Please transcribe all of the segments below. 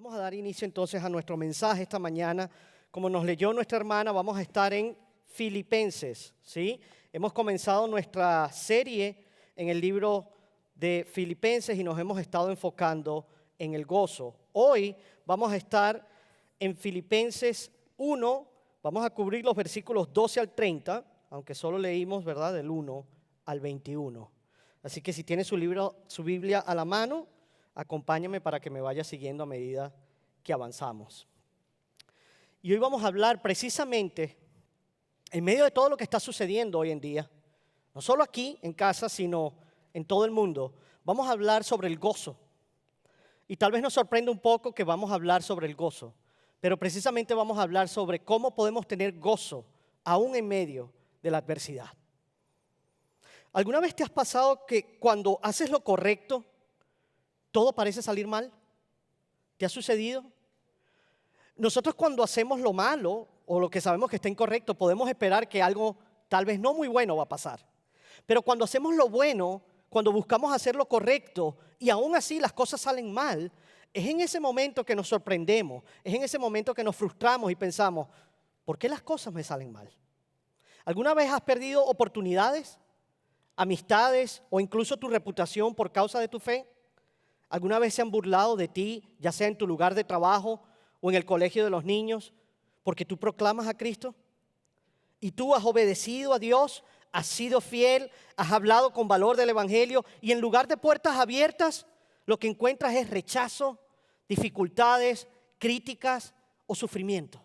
Vamos a dar inicio entonces a nuestro mensaje esta mañana. Como nos leyó nuestra hermana, vamos a estar en Filipenses, ¿sí? Hemos comenzado nuestra serie en el libro de Filipenses y nos hemos estado enfocando en el gozo. Hoy vamos a estar en Filipenses 1, vamos a cubrir los versículos 12 al 30, aunque solo leímos, ¿verdad?, del 1 al 21. Así que si tiene su Biblia a la mano, acompáñame para que me vaya siguiendo a medida que avanzamos. Y hoy vamos a hablar precisamente, en medio de todo lo que está sucediendo hoy en día, no solo aquí en casa, sino en todo el mundo, vamos a hablar sobre el gozo. Y tal vez nos sorprenda un poco que vamos a hablar sobre el gozo, pero precisamente vamos a hablar sobre cómo podemos tener gozo aún en medio de la adversidad. ¿Alguna vez te has pasado que cuando haces lo correcto, todo parece salir mal? ¿Te ha sucedido? Nosotros cuando hacemos lo malo o lo que sabemos que está incorrecto, podemos esperar que algo tal vez no muy bueno va a pasar. Pero cuando hacemos lo bueno, cuando buscamos hacer lo correcto y aún así las cosas salen mal, es en ese momento que nos sorprendemos, es en ese momento que nos frustramos y pensamos, ¿por qué las cosas me salen mal? ¿Alguna vez has perdido oportunidades, amistades o incluso tu reputación por causa de tu fe? ¿Alguna vez se han burlado de ti, ya sea en tu lugar de trabajo o en el colegio de los niños, porque tú proclamas a Cristo? Y tú has obedecido a Dios, has sido fiel, has hablado con valor del Evangelio y en lugar de puertas abiertas, lo que encuentras es rechazo, dificultades, críticas o sufrimiento.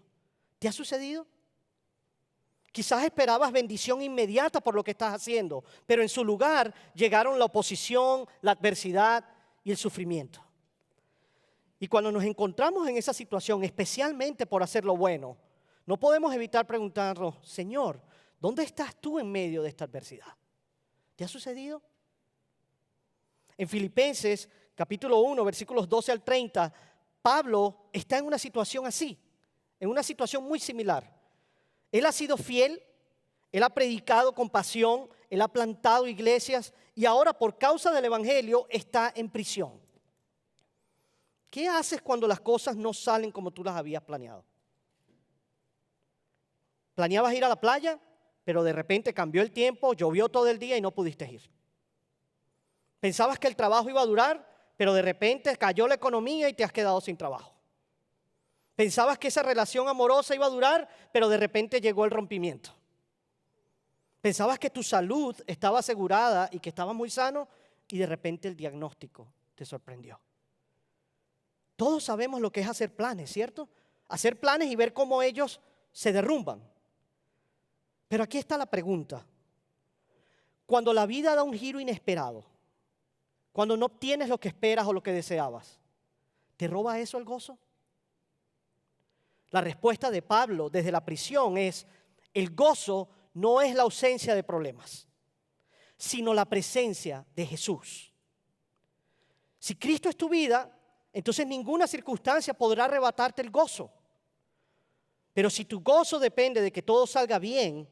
¿Te ha sucedido? Quizás esperabas bendición inmediata por lo que estás haciendo, pero en su lugar llegaron la oposición, la adversidad y el sufrimiento. Y cuando nos encontramos en esa situación, especialmente por hacer lo bueno, no podemos evitar preguntarnos, Señor, ¿dónde estás tú en medio de esta adversidad? ¿Te ha sucedido? En Filipenses, capítulo 1, versículos 12 al 30, Pablo está en una situación así, en una situación muy similar. Él ha sido fiel, él ha predicado con pasión, él ha plantado iglesias y ahora por causa del Evangelio está en prisión. ¿Qué haces cuando las cosas no salen como tú las habías planeado? Planeabas ir a la playa, pero de repente cambió el tiempo, llovió todo el día y no pudiste ir. Pensabas que el trabajo iba a durar, pero de repente cayó la economía y te has quedado sin trabajo. Pensabas que esa relación amorosa iba a durar, pero de repente llegó el rompimiento. Pensabas que tu salud estaba asegurada y que estabas muy sano y de repente el diagnóstico te sorprendió. Todos sabemos lo que es hacer planes, ¿cierto? Hacer planes y ver cómo ellos se derrumban. Pero aquí está la pregunta. Cuando la vida da un giro inesperado, cuando no obtienes lo que esperas o lo que deseabas, ¿te roba eso el gozo? La respuesta de Pablo desde la prisión es, el gozo no es la ausencia de problemas, sino la presencia de Jesús. Si Cristo es tu vida, entonces ninguna circunstancia podrá arrebatarte el gozo. Pero si tu gozo depende de que todo salga bien,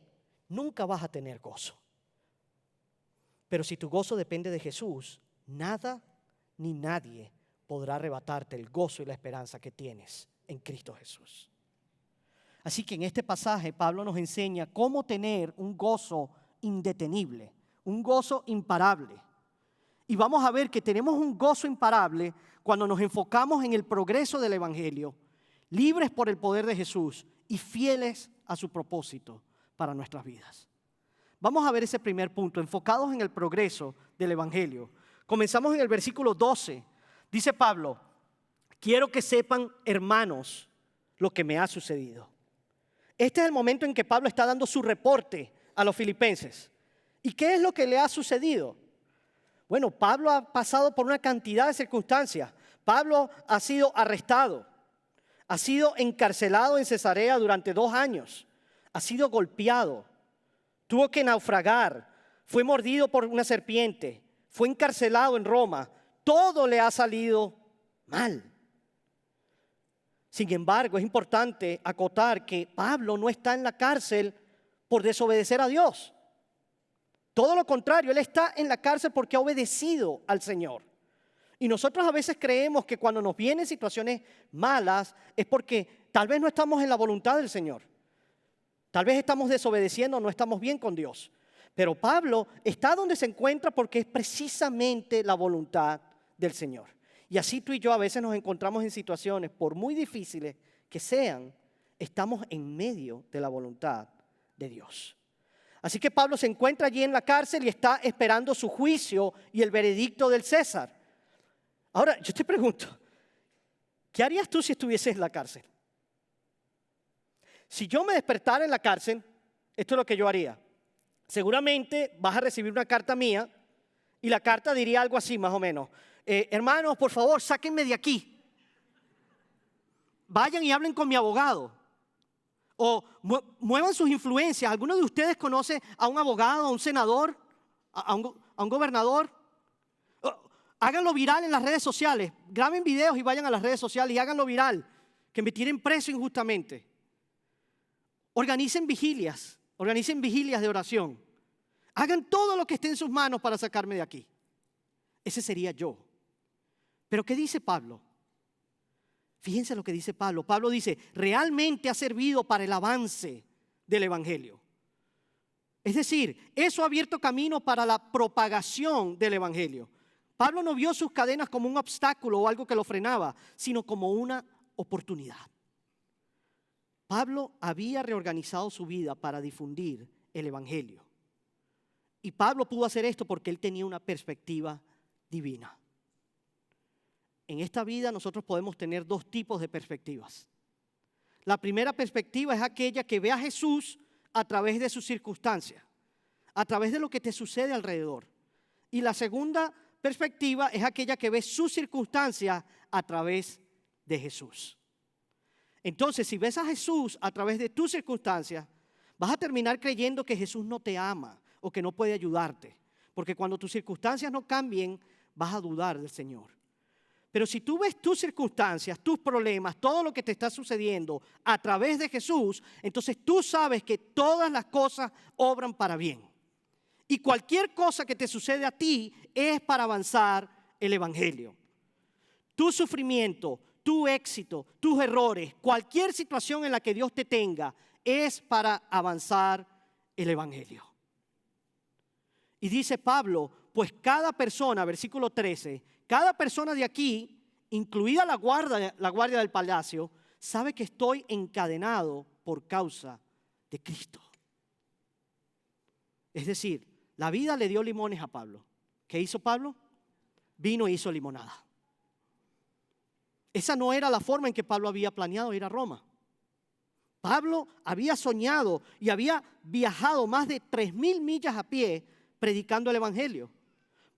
nunca vas a tener gozo. Pero si tu gozo depende de Jesús, nada ni nadie podrá arrebatarte el gozo y la esperanza que tienes en Cristo Jesús. Así que en este pasaje Pablo nos enseña cómo tener un gozo indetenible, un gozo imparable. Y vamos a ver que tenemos un gozo imparable cuando nos enfocamos en el progreso del Evangelio, libres por el poder de Jesús y fieles a su propósito para nuestras vidas. Vamos a ver ese primer punto, enfocados en el progreso del Evangelio. Comenzamos en el versículo 12. Dice Pablo, quiero que sepan, hermanos, lo que me ha sucedido. Este es el momento en que Pablo está dando su reporte a los filipenses. ¿Y qué es lo que le ha sucedido? Bueno, Pablo ha pasado por una cantidad de circunstancias. Pablo ha sido arrestado, ha sido encarcelado en Cesarea durante 2 años, ha sido golpeado, tuvo que naufragar, fue mordido por una serpiente, fue encarcelado en Roma. Todo le ha salido mal. Sin embargo, es importante acotar que Pablo no está en la cárcel por desobedecer a Dios. Todo lo contrario, él está en la cárcel porque ha obedecido al Señor. Y nosotros a veces creemos que cuando nos vienen situaciones malas es porque tal vez no estamos en la voluntad del Señor. Tal vez estamos desobedeciendo, no estamos bien con Dios. Pero Pablo está donde se encuentra porque es precisamente la voluntad del Señor. Y así tú y yo a veces nos encontramos en situaciones, por muy difíciles que sean, estamos en medio de la voluntad de Dios. Así que Pablo se encuentra allí en la cárcel y está esperando su juicio y el veredicto del César. Ahora, yo te pregunto, ¿qué harías tú si estuvieses en la cárcel? Si yo me despertara en la cárcel, esto es lo que yo haría. Seguramente vas a recibir una carta mía y la carta diría algo así más o menos. Hermanos, por favor, sáquenme de aquí. Vayan y hablen con mi abogado. O muevan sus influencias. ¿Alguno de ustedes conoce a un abogado, a un senador, a un gobernador? Háganlo viral en las redes sociales. Graben videos y vayan a las redes sociales y háganlo viral. Que me tienen preso injustamente. Organicen vigilias de oración. Hagan todo lo que esté en sus manos para sacarme de aquí. Ese sería yo. Pero ¿qué dice Pablo? Fíjense lo que dice Pablo. Pablo dice, realmente ha servido para el avance del evangelio. Es decir, eso ha abierto camino para la propagación del evangelio. Pablo no vio sus cadenas como un obstáculo o algo que lo frenaba, sino como una oportunidad. Pablo había reorganizado su vida para difundir el evangelio. Y Pablo pudo hacer esto porque él tenía una perspectiva divina. En esta vida nosotros podemos tener dos tipos de perspectivas. La primera perspectiva es aquella que ve a Jesús a través de sus circunstancias, a través de lo que te sucede alrededor. Y la segunda perspectiva es aquella que ve sus circunstancias a través de Jesús. Entonces, si ves a Jesús a través de tus circunstancias, vas a terminar creyendo que Jesús no te ama o que no puede ayudarte. Porque cuando tus circunstancias no cambien, vas a dudar del Señor. Pero si tú ves tus circunstancias, tus problemas, todo lo que te está sucediendo a través de Jesús, entonces tú sabes que todas las cosas obran para bien. Y cualquier cosa que te sucede a ti es para avanzar el evangelio. Tu sufrimiento, tu éxito, tus errores, cualquier situación en la que Dios te tenga, es para avanzar el evangelio. Y dice Pablo, pues cada persona, versículo 13, cada persona de aquí, incluida la guardia del palacio, sabe que estoy encadenado por causa de Cristo. Es decir, la vida le dio limones a Pablo. ¿Qué hizo Pablo? Vino e hizo limonada. Esa no era la forma en que Pablo había planeado ir a Roma. Pablo había soñado y había viajado más de 3,000 millas a pie predicando el evangelio.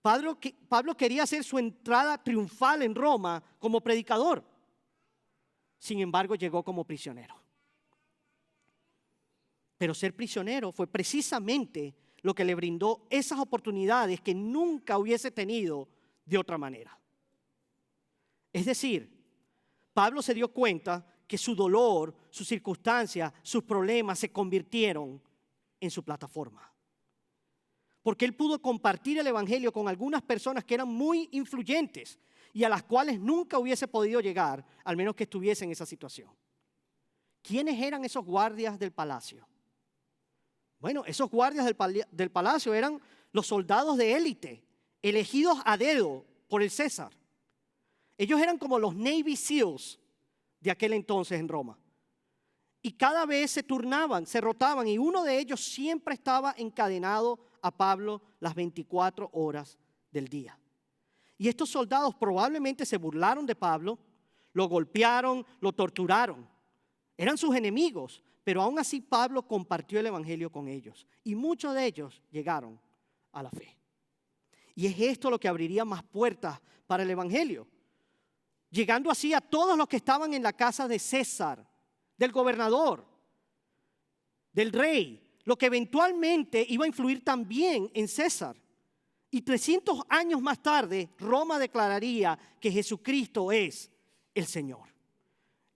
Pablo quería hacer su entrada triunfal en Roma como predicador. Sin embargo, llegó como prisionero. Pero ser prisionero fue precisamente lo que le brindó esas oportunidades que nunca hubiese tenido de otra manera. Es decir, Pablo se dio cuenta que su dolor, sus circunstancias, sus problemas se convirtieron en su plataforma. Porque él pudo compartir el evangelio con algunas personas que eran muy influyentes y a las cuales nunca hubiese podido llegar, al menos que estuviese en esa situación. ¿Quiénes eran esos guardias del palacio? Bueno, esos guardias del palacio eran los soldados de élite, elegidos a dedo por el César. Ellos eran como los Navy SEALs de aquel entonces en Roma. Y cada vez se turnaban, se rotaban, y uno de ellos siempre estaba encadenado a Pablo las 24 horas del día. Y estos soldados probablemente se burlaron de Pablo, lo golpearon, lo torturaron. Eran sus enemigos, pero aún así Pablo compartió el evangelio con ellos. Y muchos de ellos llegaron a la fe. Y es esto lo que abriría más puertas para el evangelio. Llegando así a todos los que estaban en la casa de César, del gobernador, del rey, lo que eventualmente iba a influir también en César. Y 300 años más tarde, Roma declararía que Jesucristo es el Señor.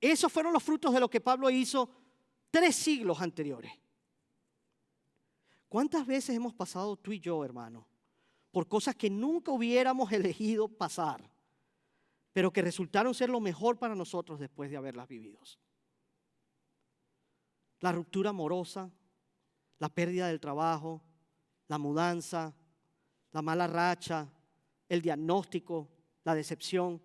Esos fueron los frutos de lo que Pablo hizo 3 siglos anteriores. ¿Cuántas veces hemos pasado tú y yo, hermano, por cosas que nunca hubiéramos elegido pasar? pero que resultaron ser lo mejor para nosotros después de haberlas vivido. La ruptura amorosa, la pérdida del trabajo, la mudanza, la mala racha, el diagnóstico, la decepción.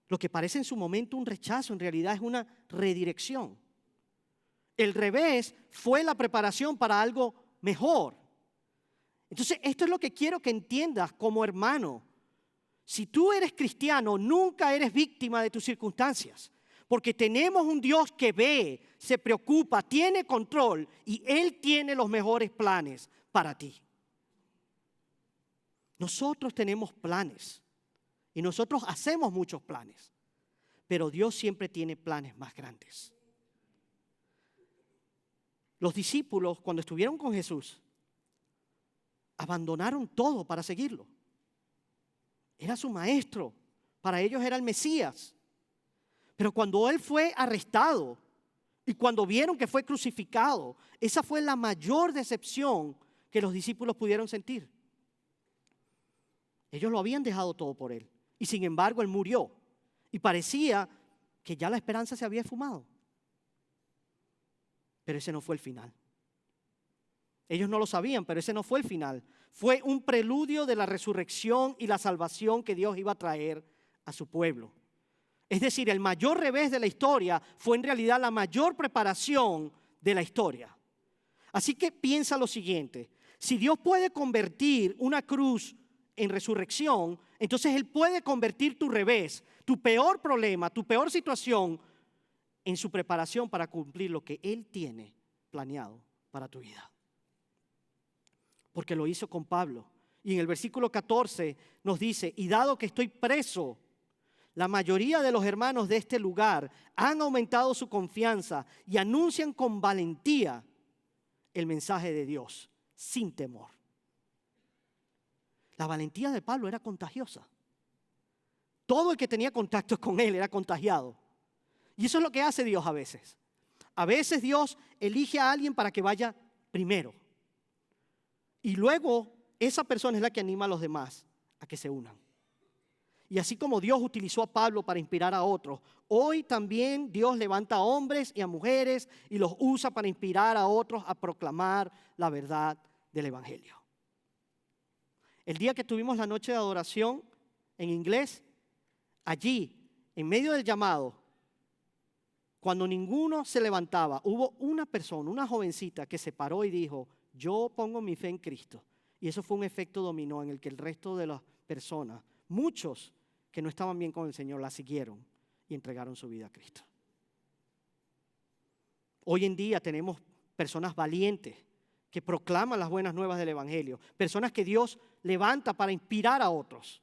Lo que parece en su momento un rechazo, en realidad es una redirección. El revés fue la preparación para algo mejor. Entonces, esto es lo que quiero que entiendas como hermano. Si tú eres cristiano, nunca eres víctima de tus circunstancias, porque tenemos un Dios que ve, se preocupa, tiene control y Él tiene los mejores planes para ti. Nosotros tenemos planes y nosotros hacemos muchos planes, pero Dios siempre tiene planes más grandes. Los discípulos, cuando estuvieron con Jesús, abandonaron todo para seguirlo. Era su maestro, para ellos era el Mesías. Pero cuando Él fue arrestado y cuando vieron que fue crucificado, esa fue la mayor decepción que los discípulos pudieron sentir. Ellos lo habían dejado todo por Él y sin embargo Él murió y parecía que ya la esperanza se había esfumado. Pero ese no fue el final. Ellos no lo sabían, pero ese no fue el final. Fue un preludio de la resurrección y la salvación que Dios iba a traer a su pueblo. Es decir, el mayor revés de la historia fue en realidad la mayor preparación de la historia. Así que piensa lo siguiente: si Dios puede convertir una cruz en resurrección, entonces Él puede convertir tu revés, tu peor problema, tu peor situación, en su preparación para cumplir lo que Él tiene planeado para tu vida. Porque lo hizo con Pablo. Y en el versículo 14 nos dice: y dado que estoy preso, la mayoría de los hermanos de este lugar han aumentado su confianza y anuncian con valentía el mensaje de Dios, sin temor. La valentía de Pablo era contagiosa. Todo el que tenía contacto con él era contagiado. Y eso es lo que hace Dios a veces. A veces Dios elige a alguien para que vaya primero. Y luego esa persona es la que anima a los demás a que se unan. Y así como Dios utilizó a Pablo para inspirar a otros, hoy también Dios levanta a hombres y a mujeres y los usa para inspirar a otros a proclamar la verdad del Evangelio. El día que tuvimos la noche de adoración en inglés, allí, en medio del llamado, cuando ninguno se levantaba, hubo una persona, una jovencita que se paró y dijo: yo pongo mi fe en Cristo. Y eso fue un efecto dominó en el que el resto de las personas, muchos que no estaban bien con el Señor, la siguieron y entregaron su vida a Cristo. Hoy en día tenemos personas valientes que proclaman las buenas nuevas del Evangelio, personas que Dios levanta para inspirar a otros.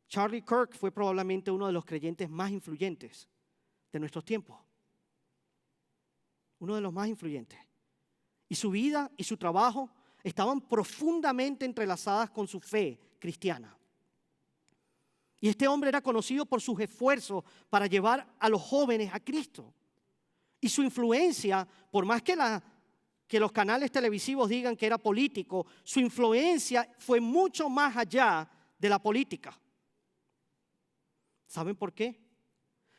Charlie Kirk fue probablemente uno de los creyentes más influyentes de nuestros tiempos. Uno de los más influyentes. Y su vida y su trabajo estaban profundamente entrelazadas con su fe cristiana. Y este hombre era conocido por sus esfuerzos para llevar a los jóvenes a Cristo. Y su influencia, por más que los canales televisivos digan que era político, su influencia fue mucho más allá de la política. ¿Saben por qué?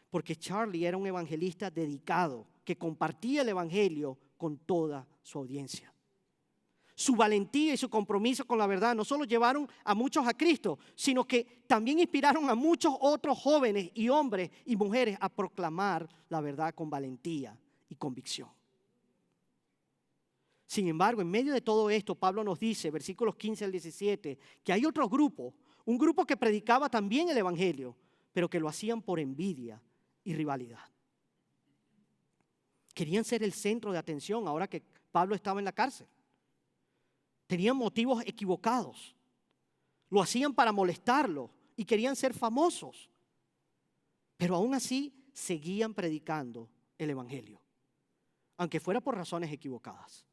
Porque Charlie era un evangelista dedicado que compartía el evangelio con toda su audiencia. Su valentía y su compromiso con la verdad no solo llevaron a muchos a Cristo, sino que también inspiraron a muchos otros jóvenes y hombres y mujeres a proclamar la verdad con valentía y convicción. Sin embargo, en medio de todo esto, Pablo nos dice, versículos 15 al 17, que hay otro grupo, un grupo que predicaba también el evangelio, pero que lo hacían por envidia y rivalidad. Querían ser el centro de atención ahora que Pablo estaba en la cárcel. Tenían motivos equivocados. Lo hacían para molestarlo y querían ser famosos. Pero aún así seguían predicando el evangelio, aunque fuera por razones equivocadas.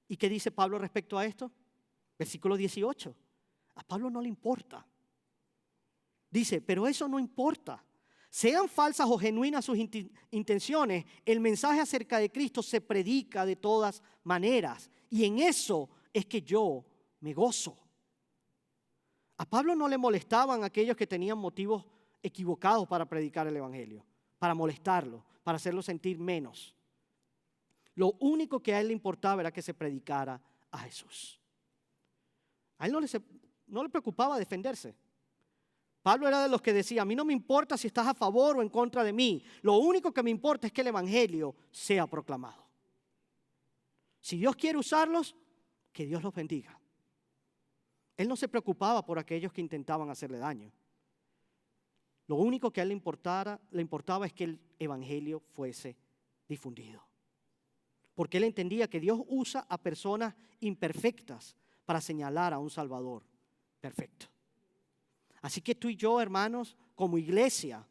¿Y qué dice Pablo respecto a esto? Versículo 18. A Pablo no le importa. Dice: pero eso no importa. Sean falsas o genuinas sus intenciones, el mensaje acerca de Cristo se predica de todas maneras. Y en eso es que yo me gozo. A Pablo no le molestaban aquellos que tenían motivos equivocados para predicar el evangelio, para molestarlo, para hacerlo sentir menos. Lo único que a él le importaba era que se predicara a Jesús. A él no le preocupaba defenderse. Pablo era de los que decía, a mí no me importa si estás a favor o en contra de mí. Lo único que me importa es que el evangelio sea proclamado. Si Dios quiere usarlos, que Dios los bendiga. Él no se preocupaba por aquellos que intentaban hacerle daño. Lo único que a él le importaba es que el evangelio fuese difundido. Porque él entendía que Dios usa a personas imperfectas para señalar a un Salvador perfecto. Así que tú y yo, hermanos, como iglesia,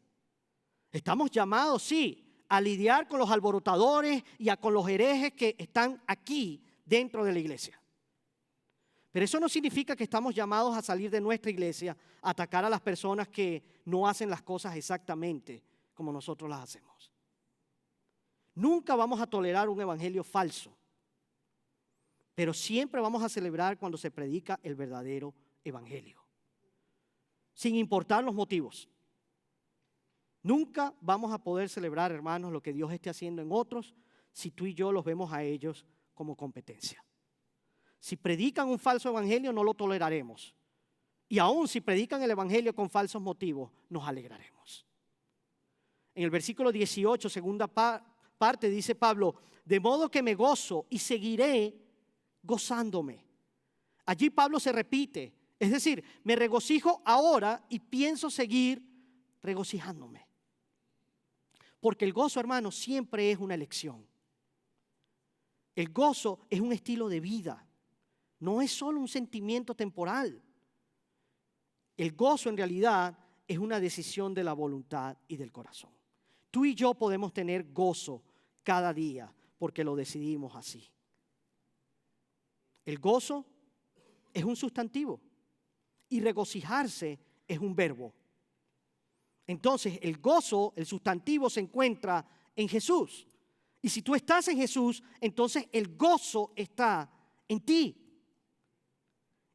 estamos llamados, sí, a lidiar con los alborotadores y con los herejes que están aquí dentro de la iglesia. Pero eso no significa que estamos llamados a salir de nuestra iglesia a atacar a las personas que no hacen las cosas exactamente como nosotros las hacemos. Nunca vamos a tolerar un evangelio falso, pero siempre vamos a celebrar cuando se predica el verdadero evangelio, sin importar los motivos. Nunca vamos a poder celebrar, hermanos, lo que Dios esté haciendo en otros si tú y yo los vemos a ellos como competencia. Si predican un falso evangelio, no lo toleraremos. Y aún si predican el evangelio con falsos motivos, nos alegraremos. En el versículo 18, segunda parte, dice Pablo, de modo que me gozo y seguiré gozándome. Allí Pablo se repite, es decir, me regocijo ahora y pienso seguir regocijándome. Porque el gozo, hermano, siempre es una elección. El gozo es un estilo de vida. No es solo un sentimiento temporal. El gozo en realidad es una decisión de la voluntad y del corazón. Tú y yo podemos tener gozo cada día porque lo decidimos así. El gozo es un sustantivo y regocijarse es un verbo. Entonces el gozo, el sustantivo, se encuentra en Jesús. Y si tú estás en Jesús, entonces el gozo está en ti.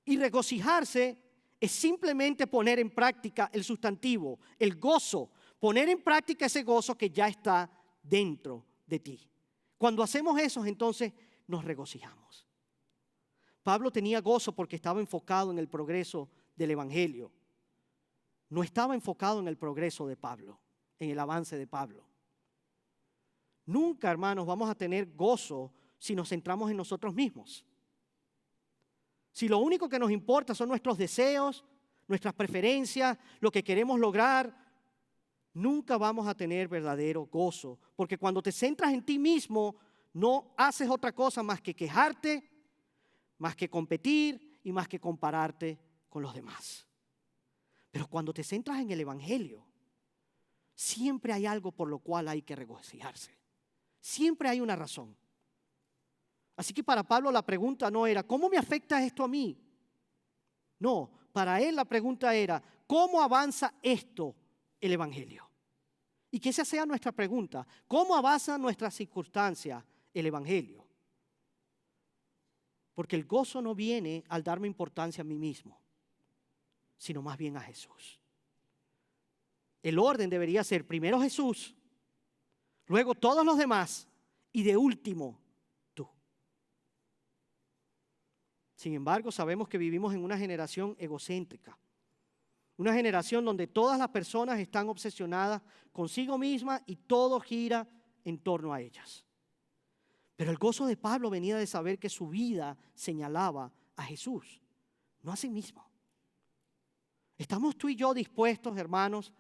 Y regocijarse es simplemente poner en práctica el sustantivo, el gozo, poner en práctica ese gozo que ya está dentro de ti. Cuando hacemos eso, entonces nos regocijamos. Pablo tenía gozo porque estaba enfocado en el progreso del evangelio. No estaba enfocado en el progreso de Pablo, en el avance de Pablo. Nunca, hermanos, vamos a tener gozo si nos centramos en nosotros mismos. Si lo único que nos importa son nuestros deseos, nuestras preferencias, lo que queremos lograr, nunca vamos a tener verdadero gozo. Porque cuando te centras en ti mismo, no haces otra cosa más que quejarte, más que competir y más que compararte con los demás. Pero cuando te centras en el evangelio, siempre hay algo por lo cual hay que regocijarse. Siempre hay una razón. Así que para Pablo la pregunta no era, ¿cómo me afecta esto a mí? No, para él la pregunta era, ¿cómo avanza esto el evangelio? Y que esa sea nuestra pregunta, ¿cómo avanza nuestra circunstancia el evangelio? Porque el gozo no viene al darme importancia a mí mismo, sino más bien a Jesús. El orden debería ser primero Jesús, luego todos los demás y de último tú. Sin embargo, sabemos que vivimos en una generación egocéntrica, una generación donde todas las personas están obsesionadas consigo mismas y todo gira en torno a ellas. Pero el gozo de Pablo venía de saber que su vida señalaba a Jesús, no a sí mismo. ¿Estamos tú y yo dispuestos, hermanos,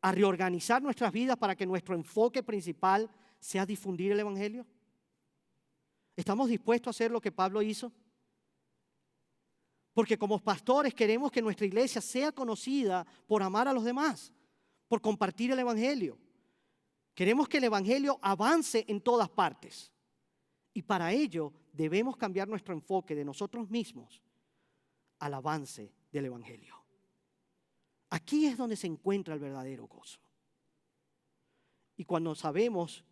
a reorganizar nuestras vidas para que nuestro enfoque principal sea difundir el evangelio? ¿Estamos dispuestos a hacer lo que Pablo hizo? Porque como pastores queremos que nuestra iglesia sea conocida por amar a los demás, por compartir el evangelio. Queremos que el evangelio avance en todas partes. Y para ello debemos cambiar nuestro enfoque de nosotros mismos al avance del evangelio. Aquí es donde se encuentra el verdadero gozo. Y cuando sabemos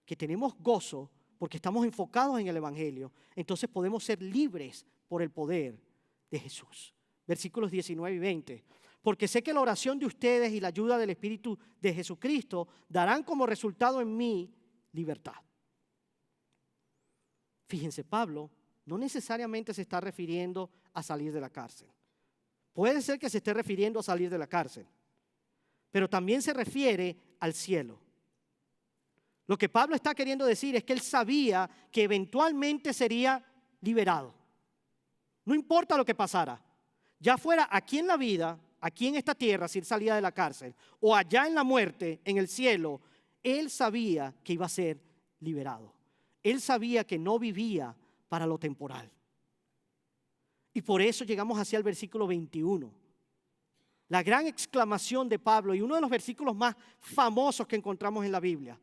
que tenemos gozo porque estamos enfocados en el evangelio, entonces podemos ser libres por el poder de Jesús. versículos 19 y 20. Porque sé que la oración de ustedes y la ayuda del Espíritu de Jesucristo darán como resultado en mí libertad. Fíjense, Pablo no necesariamente se está refiriendo a salir de la cárcel. Puede ser que se esté refiriendo a salir de la cárcel, pero también se refiere al cielo. Lo que Pablo está queriendo decir es que él sabía que eventualmente sería liberado. No importa lo que pasara, ya fuera aquí en la vida, aquí en esta tierra, si él salía de la cárcel, o allá en la muerte, en el cielo, él sabía que iba a ser liberado. Él sabía que no vivía para lo temporal. Y por eso llegamos hacia el versículo 21. La gran exclamación de Pablo y uno de los versículos más famosos que encontramos en la Biblia,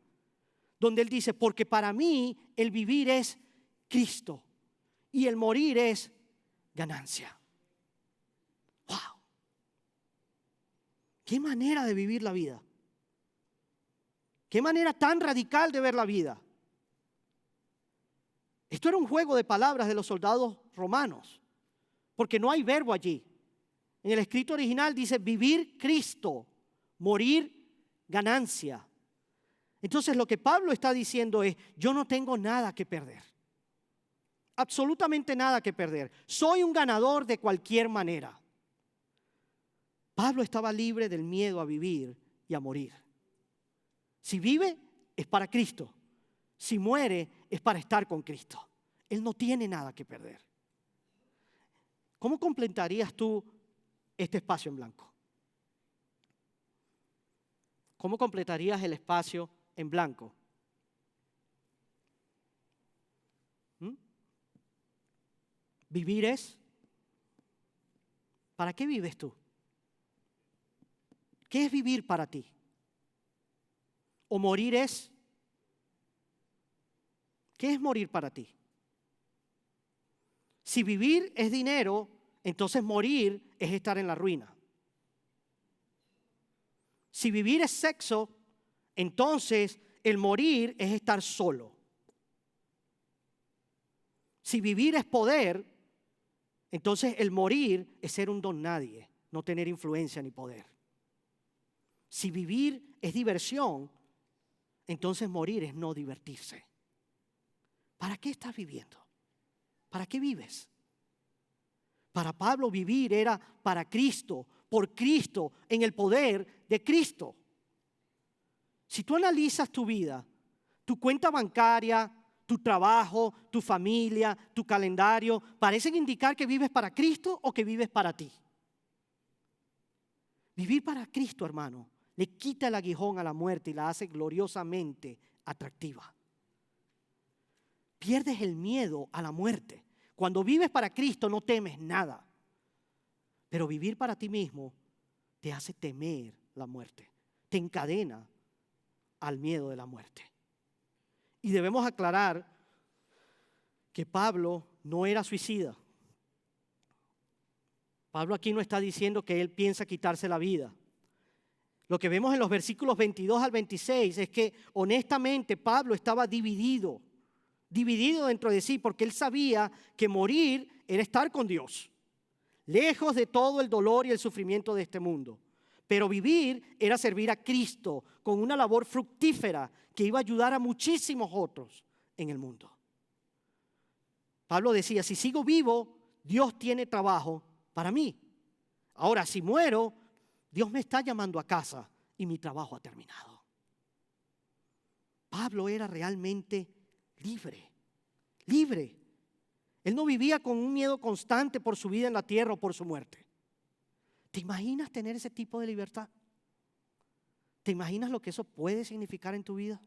donde él dice, porque para mí el vivir es Cristo y el morir es ganancia. ¡Wow! ¡Qué manera de vivir la vida! ¡Qué manera tan radical de ver la vida! Esto era un juego de palabras de los soldados romanos, porque no hay verbo allí. En el escrito original dice vivir Cristo, morir ganancia. Entonces lo que Pablo está diciendo es, yo no tengo nada que perder. Absolutamente nada que perder. Soy un ganador de cualquier manera. Pablo estaba libre del miedo a vivir y a morir. Si vive, es para Cristo. Si muere, es para estar con Cristo. Él no tiene nada que perder. ¿Cómo completarías tú este espacio en blanco? ¿Cómo completarías el espacio en blanco? Vivir es. ¿Para qué vives tú? ¿Qué es vivir para ti? ¿O morir es? ¿Qué es morir para ti? Si vivir es dinero, entonces morir es estar en la ruina. Si vivir es sexo, entonces el morir es estar solo. Si vivir es poder, entonces el morir es ser un don nadie, no tener influencia ni poder. Si vivir es diversión, entonces morir es no divertirse. ¿Para qué estás viviendo? ¿Para qué vives? Para Pablo vivir era para Cristo, por Cristo, en el poder de Cristo. Si tú analizas tu vida, tu cuenta bancaria, tu trabajo, tu familia, tu calendario, parecen indicar que vives para Cristo o que vives para ti. Vivir para Cristo, hermano, le quita el aguijón a la muerte y la hace gloriosamente atractiva. Pierdes el miedo a la muerte. Cuando vives para Cristo no temes nada. Pero vivir para ti mismo te hace temer la muerte. Te encadena al miedo de la muerte. Y debemos aclarar que Pablo no era suicida. Pablo aquí no está diciendo que él piensa quitarse la vida. Lo que vemos en los versículos 22 al 26 es que honestamente Pablo estaba dividido dentro de sí, porque él sabía que morir era estar con Dios, lejos de todo el dolor y el sufrimiento de este mundo. Pero vivir era servir a Cristo con una labor fructífera que iba a ayudar a muchísimos otros en el mundo. Pablo decía, si sigo vivo, Dios tiene trabajo para mí. Ahora, si muero, Dios me está llamando a casa y mi trabajo ha terminado. Pablo era realmente libre. Él no vivía con un miedo constante por su vida en la tierra o por su muerte. ¿Te imaginas tener ese tipo de libertad? ¿Te imaginas lo que eso puede significar en tu vida?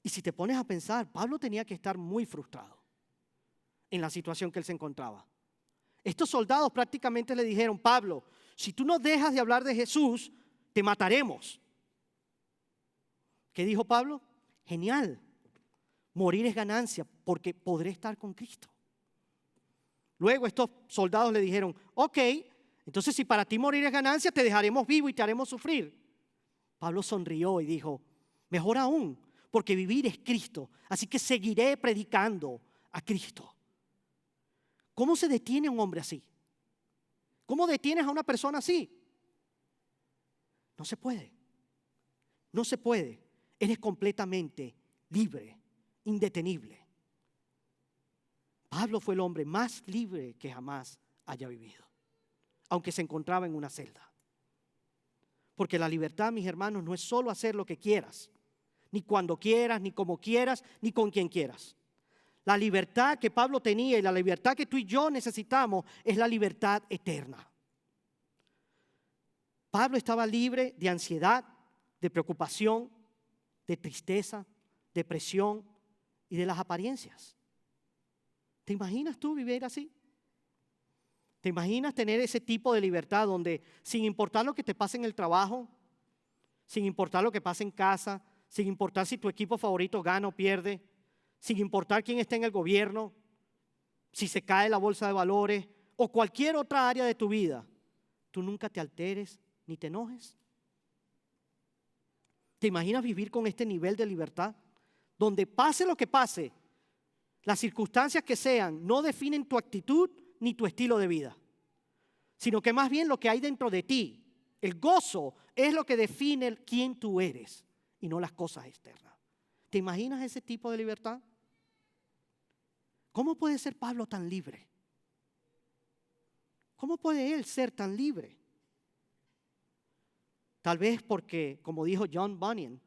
Y si te pones a pensar, Pablo tenía que estar muy frustrado en la situación que él se encontraba. Estos soldados prácticamente le dijeron, Pablo, si tú no dejas de hablar de Jesús, te mataremos. ¿Qué dijo Pablo? Genial. Morir es ganancia porque podré estar con Cristo. Luego estos soldados le dijeron, ok, entonces si para ti morir es ganancia, te dejaremos vivo y te haremos sufrir. Pablo sonrió y dijo, mejor aún, porque vivir es Cristo, así que seguiré predicando a Cristo. ¿Cómo se detiene un hombre así? ¿Cómo detienes a una persona así? No se puede. No se puede. Eres completamente libre, indetenible. Pablo fue el hombre más libre que jamás haya vivido, aunque se encontraba en una celda. Porque la libertad, mis hermanos, no es solo hacer lo que quieras, ni cuando quieras, ni como quieras, ni con quien quieras. La libertad que Pablo tenía y la libertad que tú y yo necesitamos es la libertad eterna. Pablo estaba libre de ansiedad, de preocupación, de tristeza, depresión y de las apariencias. ¿Te imaginas tú vivir así? ¿Te imaginas tener ese tipo de libertad donde sin importar lo que te pase en el trabajo, sin importar lo que pase en casa, sin importar si tu equipo favorito gana o pierde, sin importar quién esté en el gobierno, si se cae la bolsa de valores o cualquier otra área de tu vida, tú nunca te alteres ni te enojes? ¿Te imaginas vivir con este nivel de libertad? Donde pase lo que pase, las circunstancias que sean no definen tu actitud ni tu estilo de vida, sino que más bien lo que hay dentro de ti, el gozo, es lo que define quién tú eres y no las cosas externas. ¿Te imaginas ese tipo de libertad? ¿Cómo puede ser Pablo tan libre? ¿Cómo puede él ser tan libre? Tal vez porque, como dijo John Bunyan,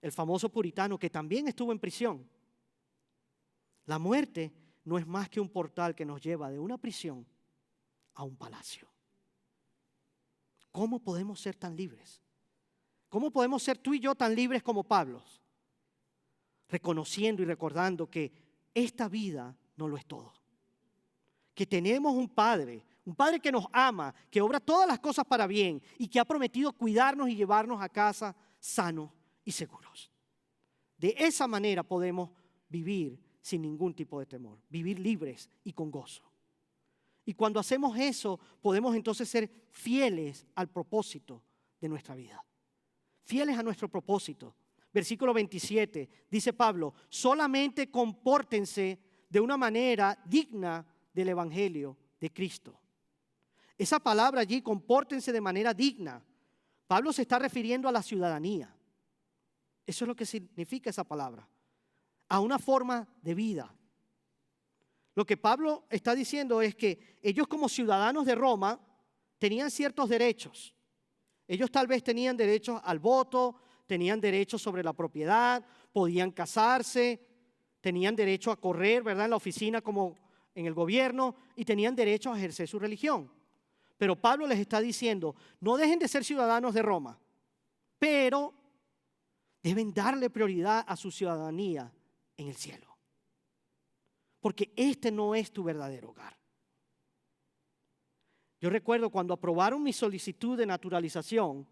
el famoso puritano que también estuvo en prisión, la muerte no es más que un portal que nos lleva de una prisión a un palacio. ¿Cómo podemos ser tan libres? ¿Cómo podemos ser tú y yo tan libres como Pablo? Reconociendo y recordando que esta vida no lo es todo. Que tenemos un Padre que nos ama, que obra todas las cosas para bien y que ha prometido cuidarnos y llevarnos a casa sanos y seguros. De esa manera podemos vivir sin ningún tipo de temor, vivir libres y con gozo. Y cuando hacemos eso, podemos entonces ser fieles al propósito de nuestra vida. Fieles a nuestro propósito. Versículo 27, dice Pablo, solamente compórtense de una manera digna del Evangelio de Cristo. Esa palabra allí, compórtense de manera digna. Pablo se está refiriendo a la ciudadanía. Eso es lo que significa esa palabra. A una forma de vida. Lo que Pablo está diciendo es que ellos como ciudadanos de Roma tenían ciertos derechos. Ellos tal vez tenían derechos al voto, tenían derechos sobre la propiedad, podían casarse, tenían derecho a correr, ¿verdad?, en la oficina como en el gobierno y tenían derecho a ejercer su religión. Pero Pablo les está diciendo, no dejen de ser ciudadanos de Roma, pero deben darle prioridad a su ciudadanía en el cielo. Porque este no es tu verdadero hogar. Yo recuerdo cuando aprobaron mi solicitud de naturalización,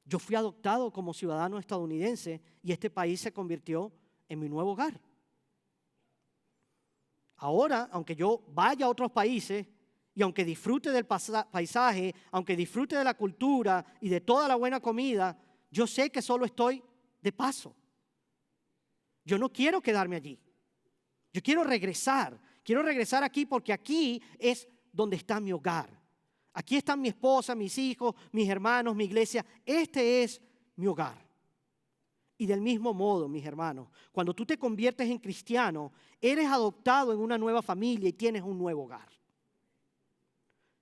yo fui adoptado como ciudadano estadounidense y este país se convirtió en mi nuevo hogar. Ahora, aunque yo vaya a otros países y aunque disfrute del paisaje, aunque disfrute de la cultura y de toda la buena comida, yo sé que solo estoy de paso. Yo no quiero quedarme allí. Yo quiero regresar aquí porque aquí es donde está mi hogar. Aquí están mi esposa, mis hijos, mis hermanos, mi iglesia. Este es mi hogar. Y del mismo modo, mis hermanos, cuando tú te conviertes en cristiano, eres adoptado en una nueva familia y tienes un nuevo hogar.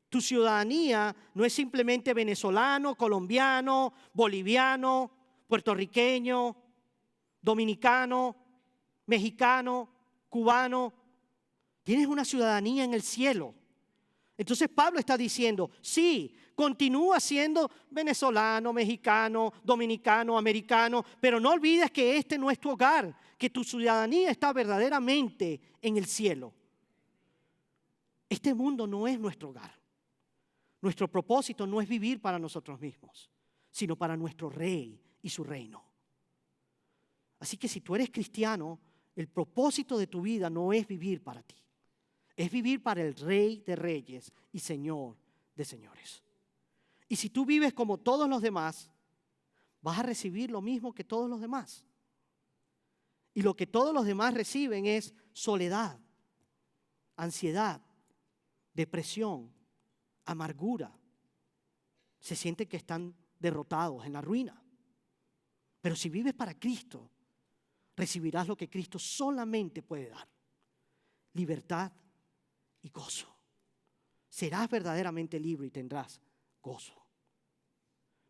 Tu ciudadanía no es simplemente venezolano, colombiano, boliviano, puertorriqueño, dominicano, mexicano, cubano. Tienes una ciudadanía en el cielo. Entonces Pablo está diciendo, sí, continúa siendo venezolano, mexicano, dominicano, americano, pero no olvides que este no es tu hogar, que tu ciudadanía está verdaderamente en el cielo. Este mundo no es nuestro hogar. Nuestro propósito no es vivir para nosotros mismos, sino para nuestro Rey y su reino. Así que si tú eres cristiano, el propósito de tu vida no es vivir para ti. Es vivir para el Rey de Reyes y Señor de Señores. Y si tú vives como todos los demás, vas a recibir lo mismo que todos los demás. Y lo que todos los demás reciben es soledad, ansiedad, depresión, amargura. Se sienten que están derrotados en la ruina. Pero si vives para Cristo, recibirás lo que Cristo solamente puede dar: libertad y gozo. Serás verdaderamente libre y tendrás gozo.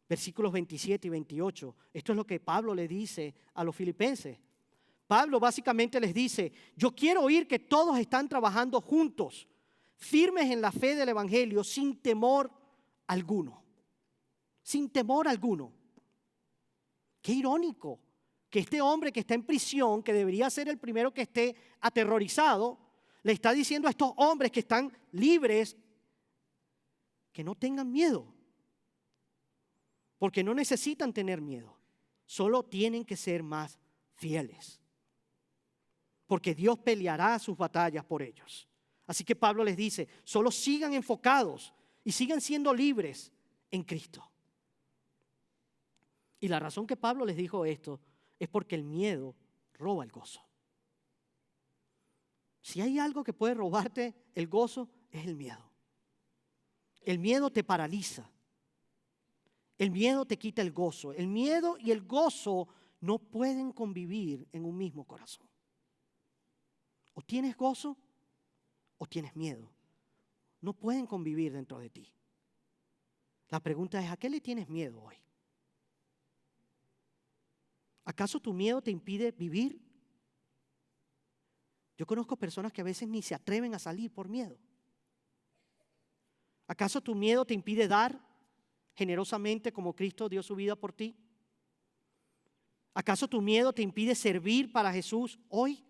Versículos 27 y 28. Esto es lo que Pablo le dice a los filipenses. Pablo básicamente les dice: yo quiero oír que todos están trabajando juntos, firmes en la fe del evangelio, sin temor alguno. Sin temor alguno. Qué irónico que este hombre que está en prisión, que debería ser el primero que esté aterrorizado, le está diciendo a estos hombres que están libres que no tengan miedo. Porque no necesitan tener miedo, solo tienen que ser más fieles. Porque Dios peleará sus batallas por ellos. Así que Pablo les dice: solo sigan enfocados y sigan siendo libres en Cristo. Y la razón que Pablo les dijo esto es porque el miedo roba el gozo. Si hay algo que puede robarte el gozo, es el miedo. El miedo te paraliza. El miedo te quita el gozo. El miedo y el gozo no pueden convivir en un mismo corazón. O tienes gozo o tienes miedo. No pueden convivir dentro de ti. La pregunta es: ¿a qué le tienes miedo hoy? ¿Acaso tu miedo te impide vivir? Yo conozco personas que a veces ni se atreven a salir por miedo. ¿Acaso tu miedo te impide dar generosamente como Cristo dio su vida por ti? ¿Acaso tu miedo te impide servir para Jesús hoy?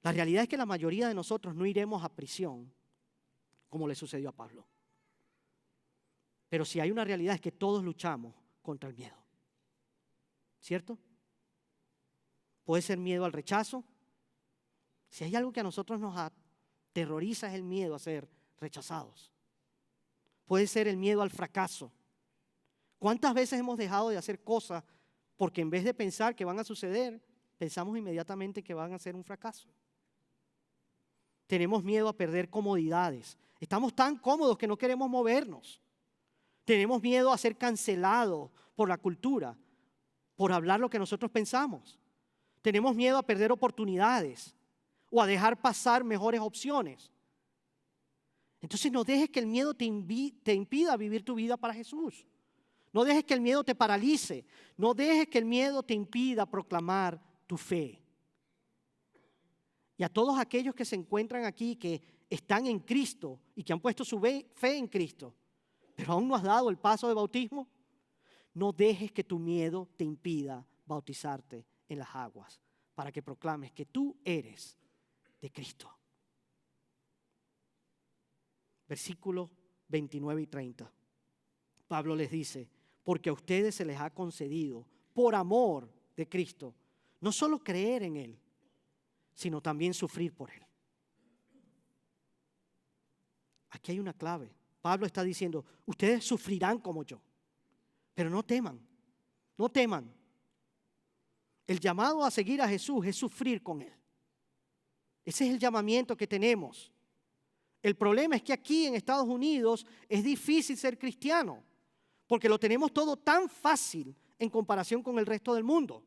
La realidad es que la mayoría de nosotros no iremos a prisión como le sucedió a Pablo. Pero si hay una realidad es que todos luchamos contra el miedo. ¿Cierto? Puede ser miedo al rechazo. Si hay algo que a nosotros nos aterroriza es el miedo a ser rechazados. Puede ser el miedo al fracaso. ¿Cuántas veces hemos dejado de hacer cosas porque en vez de pensar que van a suceder, pensamos inmediatamente que van a ser un fracaso? Tenemos miedo a perder comodidades. Estamos tan cómodos que no queremos movernos. Tenemos miedo a ser cancelados por la cultura, por hablar lo que nosotros pensamos. Tenemos miedo a perder oportunidades o a dejar pasar mejores opciones. Entonces no dejes que el miedo te impida vivir tu vida para Jesús. No dejes que el miedo te paralice. No dejes que el miedo te impida proclamar tu fe. Y a todos aquellos que se encuentran aquí, que están en Cristo y que han puesto su fe en Cristo, pero aún no has dado el paso de bautismo, no dejes que tu miedo te impida bautizarte en las aguas para que proclames que tú eres de Cristo. Versículos 29 y 30. Pablo les dice: porque a ustedes se les ha concedido, por amor de Cristo, no solo creer en Él, sino también sufrir por Él. Aquí hay una clave. Pablo está diciendo: ustedes sufrirán como yo, pero no teman, no teman. El llamado a seguir a Jesús es sufrir con Él. Ese es el llamamiento que tenemos. El problema es que aquí en Estados Unidos es difícil ser cristiano, porque lo tenemos todo tan fácil en comparación con el resto del mundo.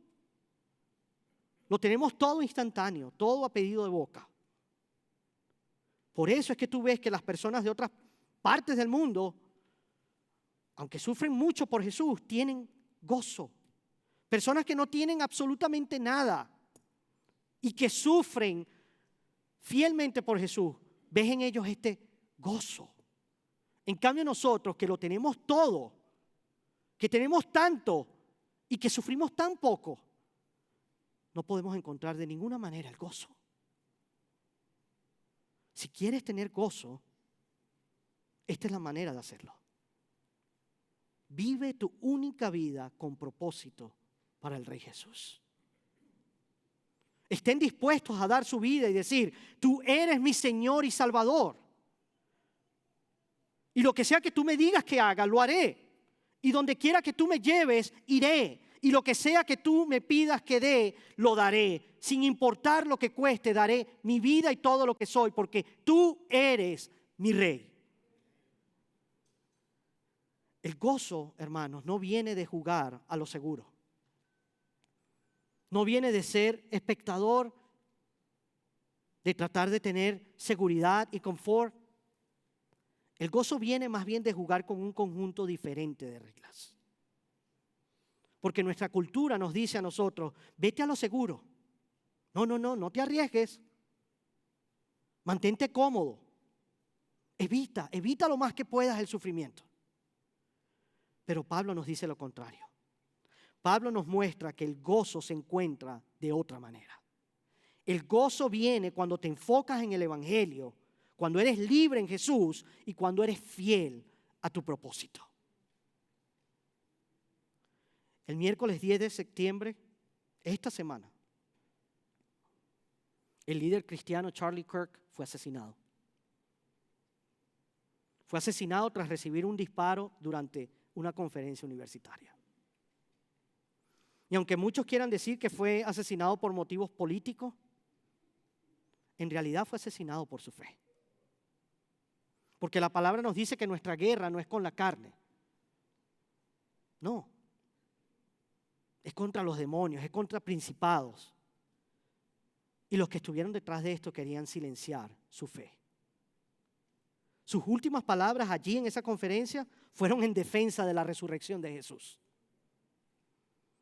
Lo tenemos todo instantáneo, todo a pedido de boca. Por eso es que tú ves que las personas de otras partes del mundo, aunque sufren mucho por Jesús, tienen gozo. Personas que no tienen absolutamente nada y que sufren fielmente por Jesús, ves en ellos este gozo. En cambio nosotros, que lo tenemos todo, que tenemos tanto y que sufrimos tan poco, no podemos encontrar de ninguna manera el gozo. Si quieres tener gozo, esta es la manera de hacerlo. Vive tu única vida con propósito para el Rey Jesús. Estén dispuestos a dar su vida y decir: tú eres mi Señor y Salvador. Y lo que sea que tú me digas que haga, lo haré. Y donde quiera que tú me lleves, iré. y lo que sea que tú me pidas que dé, lo daré. Sin importar lo que cueste, daré mi vida y todo lo que soy, porque tú eres mi rey. El gozo, hermanos, no viene de jugar a lo seguro. No viene de ser espectador, de tratar de tener seguridad y confort. El gozo viene más bien de jugar con un conjunto diferente de reglas. Porque nuestra cultura nos dice a nosotros, vete a lo seguro. No te arriesgues. Mantente cómodo. Evita lo más que puedas el sufrimiento. Pero Pablo nos dice lo contrario. Pablo nos muestra que el gozo se encuentra de otra manera. El gozo viene cuando te enfocas en el Evangelio, cuando eres libre en Jesús y cuando eres fiel a tu propósito. El miércoles 10 de septiembre, esta semana, el líder cristiano Charlie Kirk fue asesinado. Fue asesinado tras recibir un disparo durante una conferencia universitaria. Y aunque muchos quieran decir que fue asesinado por motivos políticos, en realidad fue asesinado por su fe. Porque la palabra nos dice que nuestra guerra no es con la carne. No. Es contra los demonios, es contra principados. Y los que estuvieron detrás de esto querían silenciar su fe. Sus últimas palabras allí en esa conferencia fueron en defensa de la resurrección de Jesús.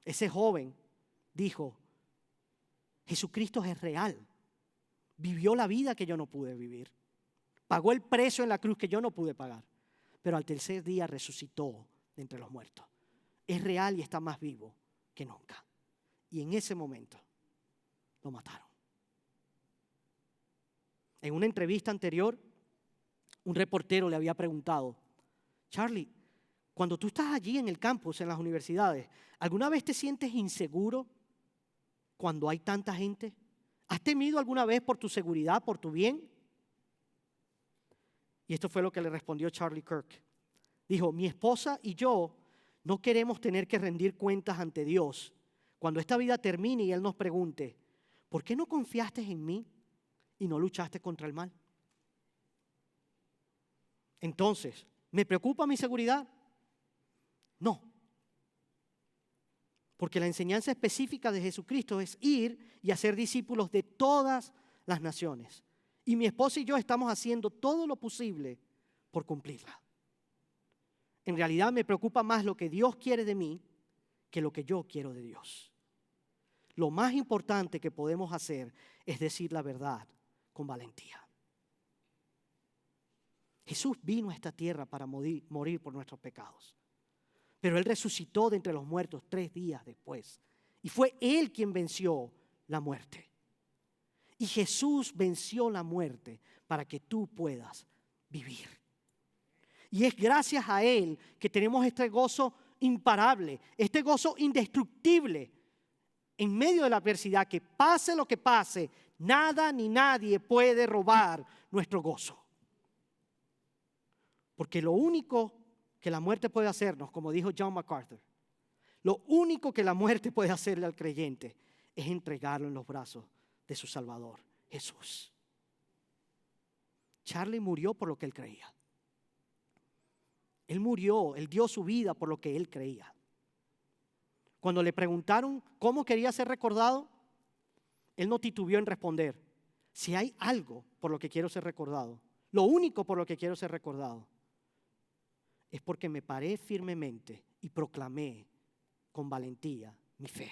Ese joven dijo, Jesucristo es real. Vivió la vida que yo no pude vivir. Pagó el precio en la cruz que yo no pude pagar. Pero al tercer día resucitó de entre los muertos. Es real y está más vivo que nunca. Y en ese momento lo mataron. En una entrevista anterior, un reportero le había preguntado, Charlie, cuando tú estás allí en el campus, en las universidades, ¿alguna vez te sientes inseguro cuando hay tanta gente? ¿Has temido alguna vez por tu seguridad, por tu bien? Y esto fue lo que le respondió Charlie Kirk. Dijo, mi esposa y yo no queremos tener que rendir cuentas ante Dios cuando esta vida termine y Él nos pregunte, ¿por qué no confiaste en mí y no luchaste contra el mal? Entonces, ¿me preocupa mi seguridad? No. Porque la enseñanza específica de Jesucristo es ir y hacer discípulos de todas las naciones. Y mi esposa y yo estamos haciendo todo lo posible por cumplirla. En realidad me preocupa más lo que Dios quiere de mí que lo que yo quiero de Dios. Lo más importante que podemos hacer es decir la verdad con valentía. Jesús vino a esta tierra para morir por nuestros pecados. Pero Él resucitó de entre los muertos 3 días después. Y fue Él quien venció la muerte. Y Jesús venció la muerte para que tú puedas vivir. Y es gracias a Él que tenemos este gozo imparable, este gozo indestructible en medio de la adversidad, que pase lo que pase, nada ni nadie puede robar nuestro gozo. Porque lo único que la muerte puede hacernos, como dijo John MacArthur, lo único que la muerte puede hacerle al creyente es entregarlo en los brazos de su Salvador, Jesús. Charlie murió por lo que él creía. Él murió, él dio su vida por lo que él creía. Cuando le preguntaron cómo quería ser recordado, él no titubeó en responder, si hay algo por lo que quiero ser recordado, lo único por lo que quiero ser recordado, es porque me paré firmemente y proclamé con valentía mi fe.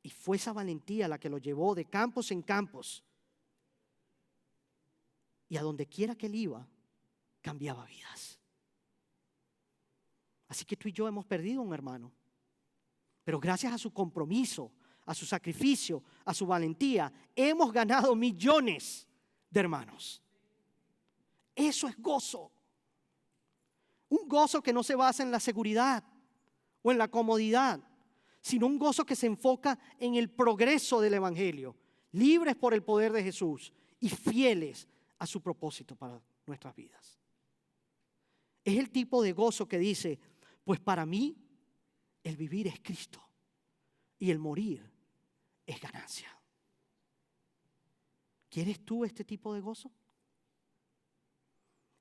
Y fue esa valentía la que lo llevó de campos en campos. Y a donde quiera que él iba, cambiaba vidas. Así que tú y yo hemos perdido un hermano. Pero gracias a su compromiso, a su sacrificio, a su valentía, hemos ganado millones de hermanos. Eso es gozo. Un gozo que no se basa en la seguridad o en la comodidad, sino un gozo que se enfoca en el progreso del Evangelio, libres por el poder de Jesús y fieles a su propósito para nuestras vidas. Es el tipo de gozo que dice, pues para mí el vivir es Cristo y el morir es ganancia. ¿Quieres tú este tipo de gozo?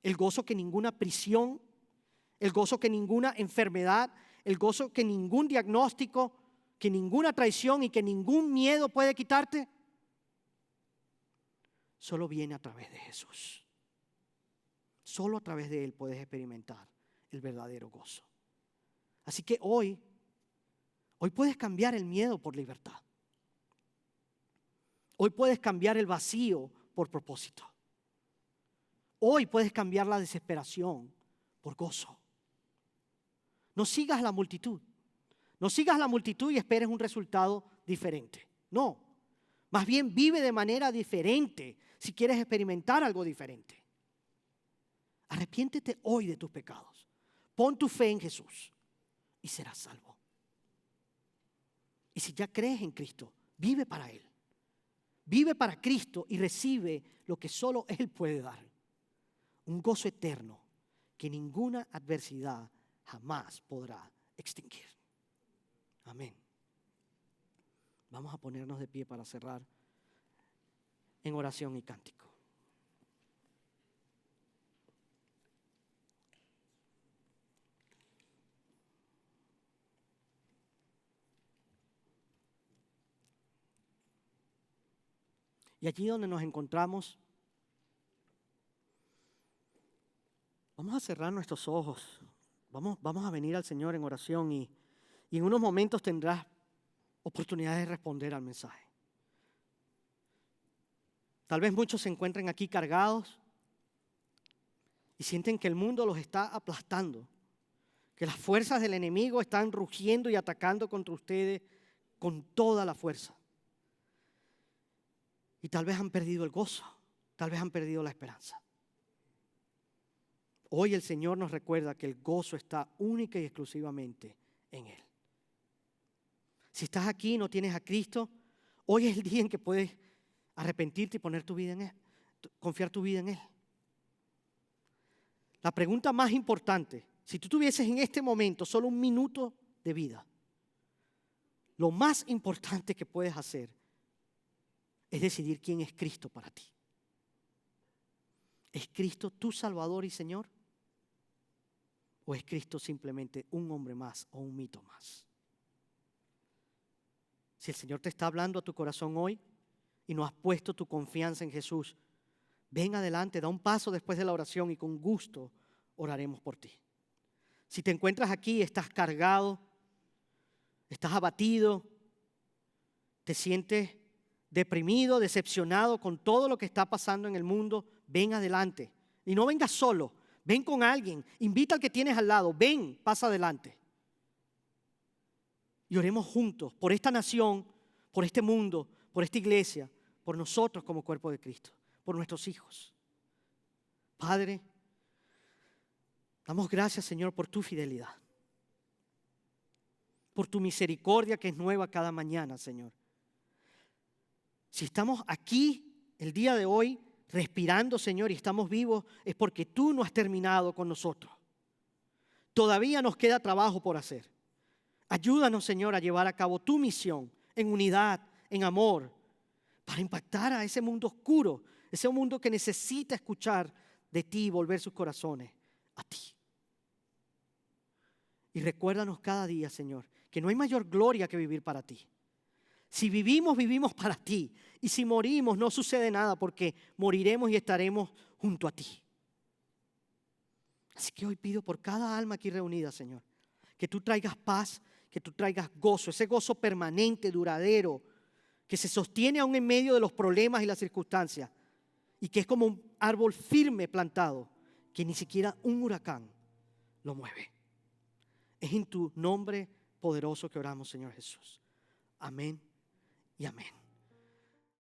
El gozo que ninguna prisión, el gozo que ninguna enfermedad, el gozo que ningún diagnóstico, que ninguna traición y que ningún miedo puede quitarte. Solo viene a través de Jesús. Solo a través de Él puedes experimentar el verdadero gozo. Así que hoy puedes cambiar el miedo por libertad. Hoy puedes cambiar el vacío por propósito. Hoy puedes cambiar la desesperación por gozo. No sigas la multitud. No sigas la multitud y esperes un resultado diferente. No. Más bien vive de manera diferente si quieres experimentar algo diferente. Arrepiéntete hoy de tus pecados. Pon tu fe en Jesús y serás salvo. Y si ya crees en Cristo, vive para Él. Vive para Cristo y recibe lo que solo Él puede dar. Un gozo eterno que ninguna adversidad jamás podrá extinguir. Amén. Vamos a ponernos de pie para cerrar en oración y cántico. Y allí donde nos encontramos, vamos a cerrar nuestros ojos. Vamos a venir al Señor en oración y en unos momentos tendrás oportunidad de responder al mensaje. Tal vez muchos se encuentren aquí cargados y sienten que el mundo los está aplastando, que las fuerzas del enemigo están rugiendo y atacando contra ustedes con toda la fuerza. Y tal vez han perdido el gozo, tal vez han perdido la esperanza. Hoy el Señor nos recuerda que el gozo está única y exclusivamente en Él. Si estás aquí y no tienes a Cristo, hoy es el día en que puedes arrepentirte y poner tu vida en Él, confiar tu vida en Él. La pregunta más importante, si tú tuvieses en este momento solo 1 minuto de vida, lo más importante que puedes hacer es decidir quién es Cristo para ti. ¿Es Cristo tu Salvador y Señor? ¿O es Cristo simplemente un hombre más o un mito más? Si el Señor te está hablando a tu corazón hoy y no has puesto tu confianza en Jesús, ven adelante, da un paso después de la oración y con gusto oraremos por ti. Si te encuentras aquí, estás cargado, estás abatido, te sientes deprimido, decepcionado con todo lo que está pasando en el mundo, ven adelante. Y no vengas solo, ven con alguien, invita al que tienes al lado, ven, pasa adelante. Y oremos juntos por esta nación, por este mundo, por esta iglesia, por nosotros como cuerpo de Cristo, por nuestros hijos. Padre, damos gracias, Señor, por tu fidelidad, por tu misericordia que es nueva cada mañana, Señor. Si estamos aquí el día de hoy respirando, Señor, y estamos vivos, es porque tú no has terminado con nosotros. Todavía nos queda trabajo por hacer. Ayúdanos, Señor, a llevar a cabo tu misión en unidad, en amor, para impactar a ese mundo oscuro, ese mundo que necesita escuchar de ti y volver sus corazones a ti. Y recuérdanos cada día, Señor, que no hay mayor gloria que vivir para ti. Si vivimos, vivimos para ti. Y si morimos, no sucede nada porque moriremos y estaremos junto a ti. Así que hoy pido por cada alma aquí reunida, Señor, que tú traigas paz, que tú traigas gozo, ese gozo permanente, duradero, que se sostiene aún en medio de los problemas y las circunstancias y que es como un árbol firme plantado, que ni siquiera un huracán lo mueve. Es en tu nombre poderoso que oramos, Señor Jesús. Amén y amén.